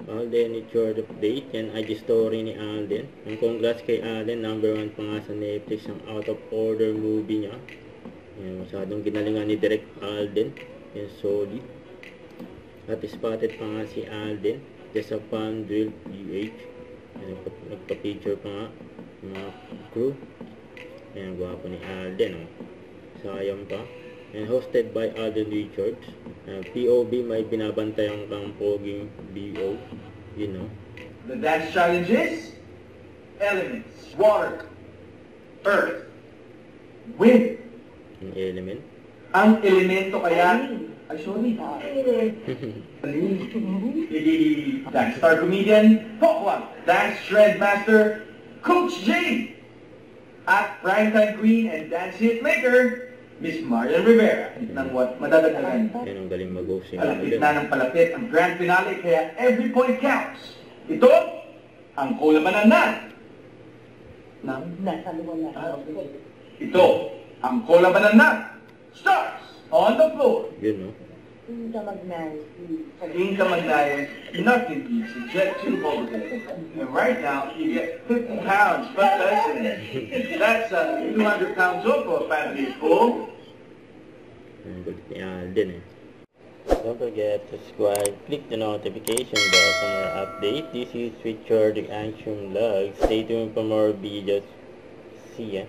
Alden, it's your update. Yan, IG story ni Alden. Ang congrats kay Alden. #1 pa nga sa Netflix ang Out of Order movie niya. Yan, masyadong ginalingan ni Direk Alden. Yan, solid. At spotted pa nga si Alden. Just a fan drill PH. Yan, nagpa-picture pa nga mga crew. Yan, gwapo ni Alden. Oh. Sayang pa. And hosted by Alden Richards. POV may binabantayang kang poging BO. You know. The dance challenge is elements, water, earth, wind. Yung element. Ang elemento kaya ay sorry. Dance star comedian, Pokwang, dance shred master, Coach J, at primetime queen and dance hit maker, Miss Marian Rivera. Ng what madadagdagan. Yan ang galing mag-hosting. Palapit na ng palapit ang grand finale kaya every point counts. Ito ang kulabanan na. Ito ang kulabanan na. Stars on the floor. Yun, no? Inka Magnayan, nothing easy, jet to Bogota. And right now, you get 50 pounds plus lesson. That's 200 pounds off for a family full. Ang gulit ni Alden eh. Don't forget to subscribe, click the notification bell for more update. This is Richard the Action Vlog. Stay tuned for more videos. See ya.